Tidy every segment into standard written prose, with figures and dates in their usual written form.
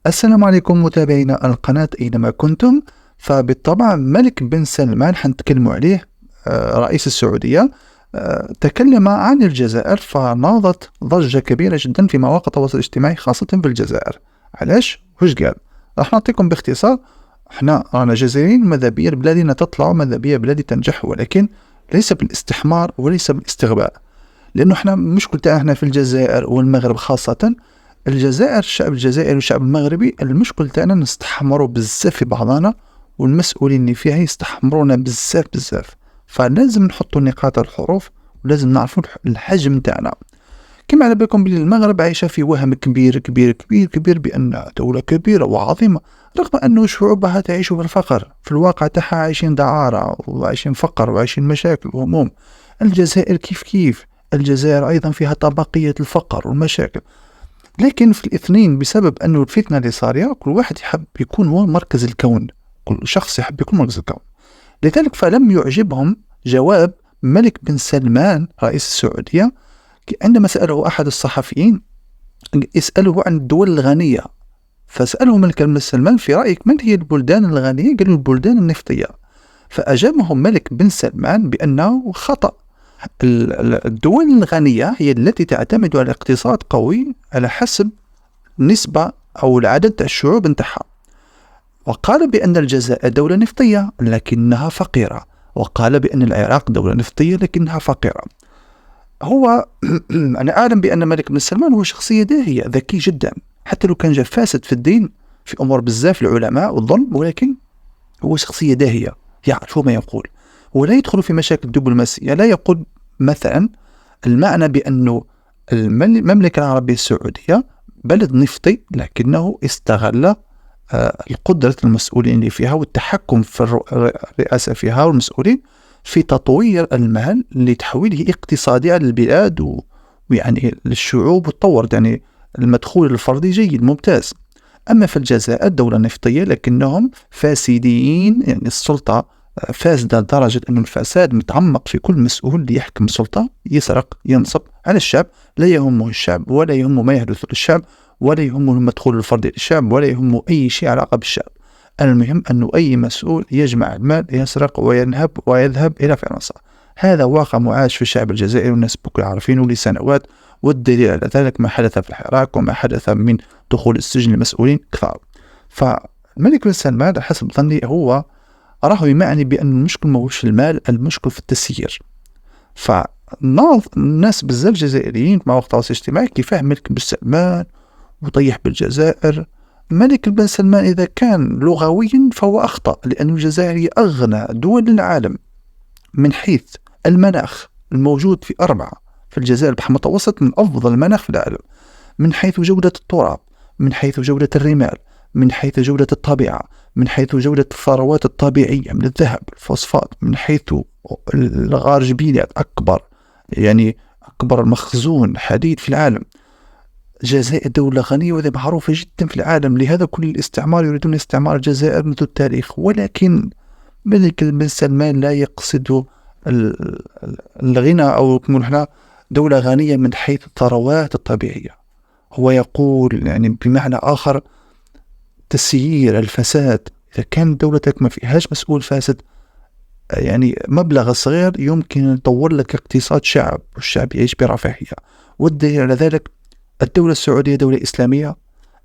السلام عليكم متابعينا القناة أينما كنتم. فبالطبع ملك بن سلمان حنتكلموا عليه، رئيس السعودية. تكلم عن الجزائر فناضت ضجة كبيرة جدا في مواقع التواصل الاجتماعي خاصة في الجزائر. علاش؟ وش قال؟ راح نعطيكم باختصار. احنا رانا جزائريين، ماذا بيا بلادنا تطلع وماذا بيا بلادي تنجح، ولكن ليس بالاستحمار وليس بالاستغباء. لأنه احنا مشكلة تاعنا في الجزائر والمغرب خاصة. الجزائر، الشعب الجزائري والشعب المغربي، المشكل تاعنا نستحمروا بزاف في بعضنا، والمسؤولين اللي فيها يستحمرونا بزاف بزاف. فلازم نحطوا نقاط الحروف، ولازم نعرفوا الحجم تاعنا. كما على بالكم بلي المغرب عايشة في وهم كبير كبير كبير كبير بأن دولة كبيرة وعظيمة، رغم أنه شعوبها تعيش بالفقر. في الواقع تاعها عايشين دعارة وعايشين فقر وعايشين مشاكل وهموم. الجزائر كيف كيف، الجزائر أيضا فيها طبقية الفقر والمشاكل. لكن في الاثنين بسبب أنه الفتنة اللي صارية، كل واحد يحب يكون هو مركز الكون، كل شخص يحب يكون مركز الكون. لذلك فلم يعجبهم جواب ملك بن سلمان رئيس السعودية عندما سأله أحد الصحفيين يسأله عن الدول الغنية. فسأله ملك بن سلمان: في رأيك من هي البلدان الغنية؟ قالوا البلدان النفطية. فأجابهم ملك بن سلمان بأنه خطأ. الدول الغنية هي التي تعتمد على اقتصاد قوي على حسب نسبة أو العدد الشعوب نتاعها. وقال بأن الجزائر دولة نفطية لكنها فقيرة، وقال بأن العراق دولة نفطية لكنها فقيرة. هو أنا أعلم بأن ملك بن سلمان هو شخصية داهية ذكي جدا، حتى لو كان جا فاسد في الدين في أمور بزاف العلماء والظلم، ولكن هو شخصية داهية يعرف ما يقول ولا يدخل في مشاكل دبلوماسية. لا يقول مثلا المعنى بأنه المملكة العربية السعودية بلد نفطي لكنه استغل القدرة المسؤولين اللي فيها والتحكم في الرئاسة فيها والمسؤولين في تطوير المال لتحويله اقتصادي على البلاد ويعني للشعوب، وتطور يعني المدخول الفردي جيد ممتاز. أما في الجزائر دولة نفطية لكنهم فاسدين، يعني السلطة فاسدة لدرجة أن الفساد متعمق في كل مسؤول اللي يحكم السلطة، يسرق ينصب على الشعب، لا يهمه الشعب ولا يهمه ما يحدث للشعب ولا يهمه المدخول الفردي للشعب ولا يهمه أي شيء علاقة بالشعب. المهم أنه أي مسؤول يجمع المال، يسرق وينهب ويذهب إلى فرنسا. هذا واقع معاش في الشعب الجزائري والناس بكل عارفينه لسنوات، والدليل على ذلك ما حدث في الحراك وما حدث من دخول السجن لمسؤولين كثار. فالملك بن سلمان حسب ظني هو راه يمعني بأن المشكل ما هوش المال، المشكل في التسيير. فالناس بزاف جزائريين مع وقت التواصل الاجتماعي كيفاه ملك بن سلمان وطيح بالجزائر. ملك بن سلمان إذا كان لغويا فهو أخطأ، لأن الجزائر هي أغنى دول العالم من حيث المناخ الموجود في 4 في الجزائر البحر المتوسط من أفضل المناخ في العالم، من حيث جودة التراب، من حيث جودة الرمال، من حيث جودة الطبيعة، من حيث جودة الثروات الطبيعية من الذهب الفوسفات، من حيث الغارجبيليات أكبر مخزون حديد في العالم. الجزائر دولة غنية وذي معروفة جدا في العالم، لهذا كل الاستعمار يريدون استعمار الجزائر منذ التاريخ. ولكن ملك بن سلمان لا يقصد الغنى أو نحن دولة غنية من حيث الثروات الطبيعية، هو يقول يعني بمعنى آخر تسيير الفساد. إذا كان دولتك ما فيهاش مسؤول فاسد، يعني مبلغ صغير يمكن أن يطور لك اقتصاد شعب والشعب يعيش برفاهية. والدليل على ذلك الدولة السعودية دولة إسلامية.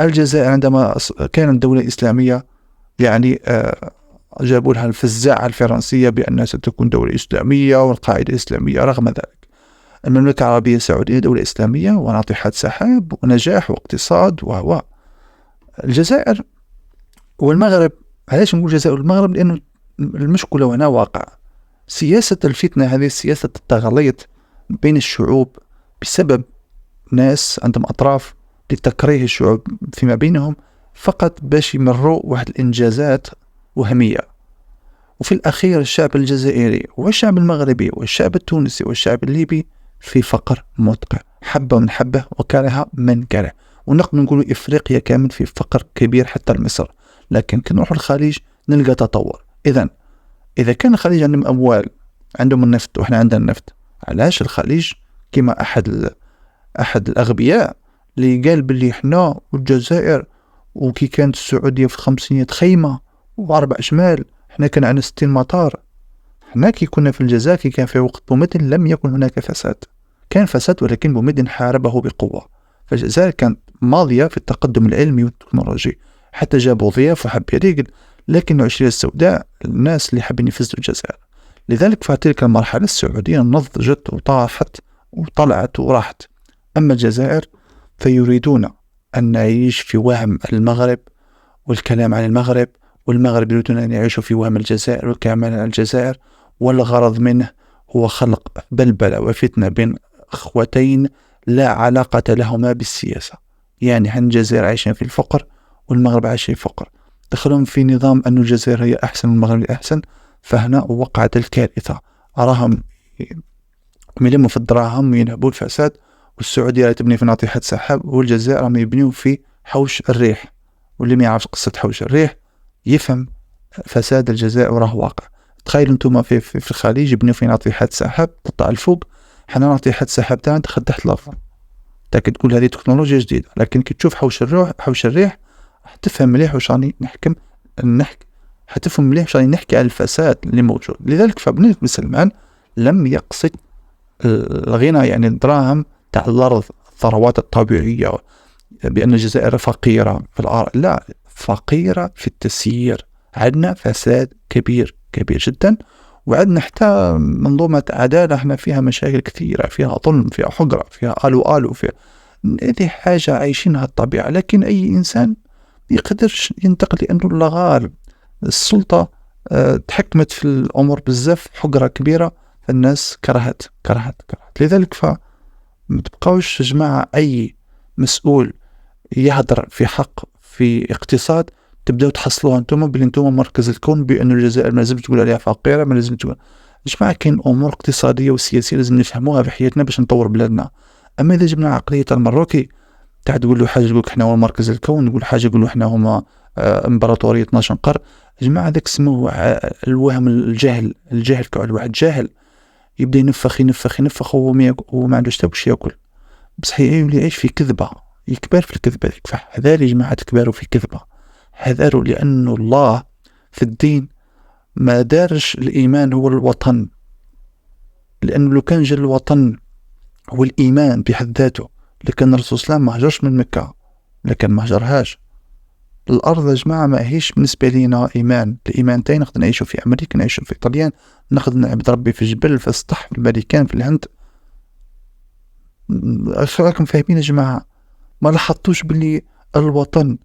الجزائر عندما كانت دولة إسلامية يعني جابوا لها الفزاعة الفرنسية بأنها ستكون دولة إسلامية والقاعدة إسلامية. رغم ذلك المملكة العربية السعودية دولة إسلامية وناطحات سحاب ونجاح واقتصاد وهو. الجزائر والمغرب، علاش نقول الجزائر والمغرب؟ لأنه المشكلة هنا واقع سياسة الفتنة، هذه سياسة التغليط بين الشعوب بسبب ناس عندهم أطراف لتكريه الشعوب فيما بينهم فقط باش يمروا واحد الإنجازات وهمية. وفي الأخير الشعب الجزائري والشعب المغربي والشعب التونسي والشعب الليبي في فقر مدقع، حبة من حبة وكره من كره. ونقدر نقول إفريقيا كامل في فقر كبير حتى مصر. لكن كنروح الخليج نلقى تطور. إذا كان الخليج عندهم أموال، عندهم النفط وإحنا عندنا النفط، علاش الخليج كما أحد الأغبياء اللي قال باللي إحنا والجزائر وكي كانت السعودية في الخمسينيات خيمة و4 أشمال، حنا كان عندنا 60 مطار. حنا كي كنا في الجزائر كي كان في وقت بومدين لم يكن هناك فساد، كان فساد ولكن بومدين حاربه بقوة. فالجزائر كانت ماضية في التقدم العلمي والتكنولوجي، حتى جابوا ضياف وحب يريقل، لكن العشرية السوداء الناس اللي حابين يفسدوا الجزائر. لذلك في تلك المرحلة السعودية نضجت وطاحت وطلعت وراحت. أما الجزائر فيريدون أن نعيش في وهم المغرب والكلام عن المغرب، والمغرب يريدون أن يعيشوا في وهم الجزائر والكلام عن الجزائر، والغرض منه هو خلق بلبلة وفتنة بين أخوتين لا علاقة لهما بالسياسة. يعني هن الجزائر عايشين في الفقر والمغرب عايشين في الفقر، دخلهم في نظام أن الجزائر هي أحسن والمغرب أحسن، فهنا وقعت الكارثة. أراهم يلموا في الدراهم وينهبوا الفساد، والسعودية تبني في ناطحة سحاب، والجزائر راهم يبنيوا في حوش الريح. واللي ما يعرفش قصة حوش الريح يفهم فساد الجزائر وراه واقع. تخيلوا انتم في الخليج يبنيوا في ناطحة سحاب تطلع الفوق، حنا ناطحة سحاب تاعنا تدخل تحت الأرض. تاك تقول هذه تكنولوجيا جديدة، لكن كي تشوف حوش الريح حتفهم مليح واش راني نحكي، حتفهم مليح واش راني نحكي على الفساد اللي موجود. لذلك فابن سلمان لم يقصد الغنى يعني الدراهم تاع الأرض، الثروات الطبيعية، بأن الجزائر فقيرة في الأرض، لا، فقيرة في التسيير. عندنا فساد كبير كبير جدا، وعندنا حتى منظومة عدالة احنا فيها مشاكل كثيرة، فيها ظلم، فيها حقرة، فيها آلو فيها هذه حاجة عايشينها الطبيعة. لكن أي إنسان يقدرش ينتقل لأنه اللغال السلطة تحكمت في الأمور بزاف، حقرة كبيرة، فالناس كرهت. لذلك فما تبقاوش جماعة أي مسؤول يهدر في حق في اقتصاد تبداو تحصلوها انتم بلي انتم مركز الكون، بأن الجزائر ما لازم تقول عليها فقيرة، ما لازم تقول. جماعة كاين أمور اقتصادية وسياسية لازم نفهموها في حياتنا باش نطور بلادنا. أما إذا جبنا عقلية المروكي تاع تقول له حاجة يقولك احنا هو مركز الكون، نقول حاجة يقولوا احنا هما امبراطورية 12 قرن. جماعة ذاك اسمه الوهم، الجهل كعد واحد جاهل يبدا ينفخ هو ما عندوش حتى واش ياكل، بصح يولي يعيش في كذبة، يكبر في الكذبة ديك. فحذار يا جماعة تكبروا في كذبة، حذروا، لأن الله في الدين ما دارش الإيمان هو الوطن، لأنه لو كان جا الوطن هو الإيمان بحد ذاته لكن الرسول صلى الله عليه وسلم ما هجرش من مكة، لكن ما هجرهاش. الأرض يا جماعة ما هيش بالنسبة لنا إيمان، الإيمان تاعي نقدر نعيشوا في أمريكا، نعيشوا في طليان، نقدر نعبد ربي في جبل، في السطح، في الأمريكان، في الهند. راكم فاهمين يا جماعة؟ ما لاحظتوش باللي الوطن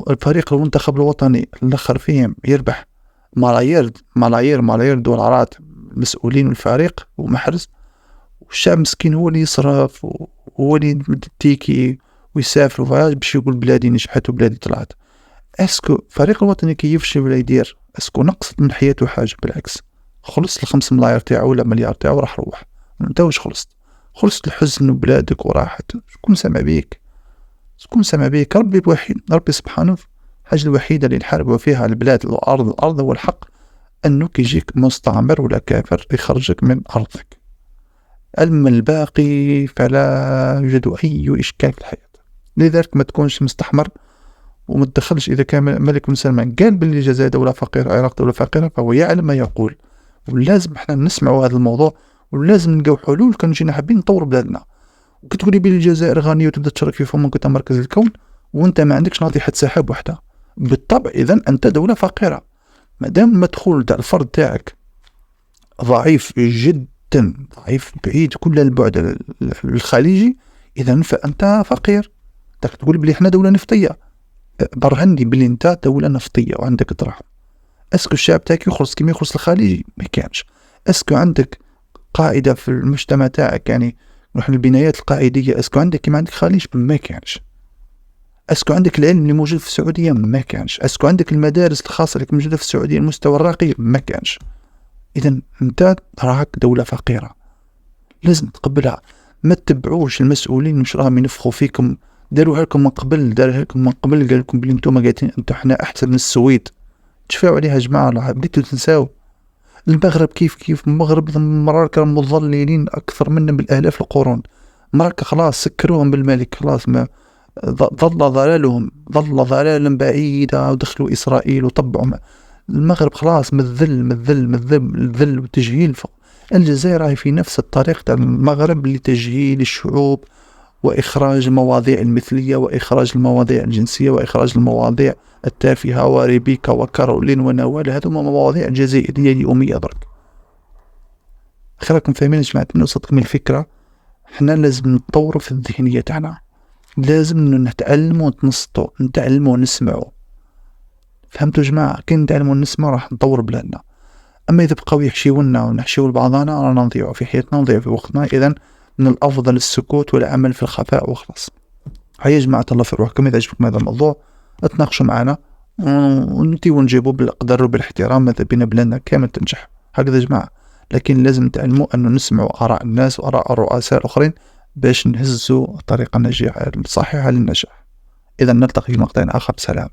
الفريق المنتخب الوطني الاخر فيهم يربح ملايير دولارات، مسؤولين الفريق ومحرز، والشعب مسكين هو اللي يصرف وهو اللي يتيكي ويسافر باش يقول بلادي نجحت وبلادي طلعت. اسكو فريق الوطني كي يفشل ولا يدير اسكو نقصت من حياته حاجة؟ بالعكس، خلصت 5 ملاير تاعو ولا مليار تاعو راح روح، انت واش خلصت الحزن وبلادك وراحت. شكون سمع بيك؟ ربي بوحيد، ربي سبحانه. الحاجة الوحيدة اللي نحاربوا فيها البلاد الأرض هو الحق، أنه يجيك مستعمر ولا كافر يخرجك من أرضك. أما الباقي فلا يوجد أي إشكال في الحياة. لذلك ما تكونش مستحمر وما تدخلش. إذا كان ملك بن سلمان قال باللي الجزائر دولة فقيرة، العراق دولة فقيرة، فهو يعلم ما يقول، ولازم احنا نسمعوا هذا الموضوع، ولازم نلقاو حلول. كانوا جينا حابين نطور بلادنا، وكتقولي بلي الجزائر غنية وتبدا تشارك في فمك وانت مركز الكون وانت ما عندكش ناطحة سحاب وحده، بالطبع إذن أنت دولة فقيرة. مادام المدخول تاع الفرد تاعك ضعيف جدا، ضعيف بعيد كل البعد الخليجي، إذن فأنت فقير. تقول بلي احنا دولة نفطية، برهني بلي انت دولة نفطية وعندك دراهم. اسكو الشعب تاعك يخلص كيما يخلص الخليجي؟ ما كانش. اسكو عندك قاعدة في المجتمع تاعك، يعني نروح للبنايات القاعدية، اسكو عندك كيما عندك خليج؟ ما كانش. اسكو عندك العلم اللي موجود في السعودية؟ ما كانش. اسكو عندك المدارس الخاصة اللي موجودة في السعودية المستوى الراقي؟ ما كانش. اذا انت راك دولة فقيرة، لازم تقبلها. ما تتبعوش المسؤولين مش راهم ينفخوا فيكم، داروها لكم من قبل، قال لكم بلي انتم قاعدين انتم احنا احسن من السويد، تشفعوا عليها يا جماعة. بديتوا تنساو المغرب كيف المغرب مراكا مظللين أكثر منا بالآلاف القرون. مراكا خلاص سكروهم بالملك، خلاص ما ظل ضلالا بعيدا، ودخلوا إسرائيل وطبعوا المغرب خلاص من الذل والتجهيل. الجزائر هي في نفس الطريق تاع المغرب لتجهيل الشعوب وإخراج المواضيع المثلية وإخراج المواضيع الجنسية وإخراج المواضيع التافهة، وريبيكا وكارولين ونوال، هذو مواضيع جزائرية يومية درك. خيركم فاهمين جماعة من وصلتكم الفكرة. احنا لازم نطوروا في الذهنية تاعنا، لازم نتعلموا ونتنصتوا، نتعلموا ونسمعوا. فهمتوا جماعة؟ كي نتعلموا ونسمعوا راح نطور بلادنا. أما إذا بقاو يحشيونا ونحشيو لبعضنا رانا نضيعوا في حياتنا ونضيع في وقتنا. إذن من الأفضل السكوت والعمل في الخفاء وخلاص. هيا جماعة الله في روحكم، إذا عجبكم هذا الموضوع اتناقشوا معنا ونجيبوا بالقدر وبالاحترام، ماذا بينا بلادنا كامل تنجح. هكذا جماعة. لكن لازم نتعلموا أنه نسمعوا آراء الناس وآراء الرؤساء الآخرين باش نهزوا الطريقة الناجحة الصحيحة للنجاح. إذا نلتقي في مقطع آخر. سلام.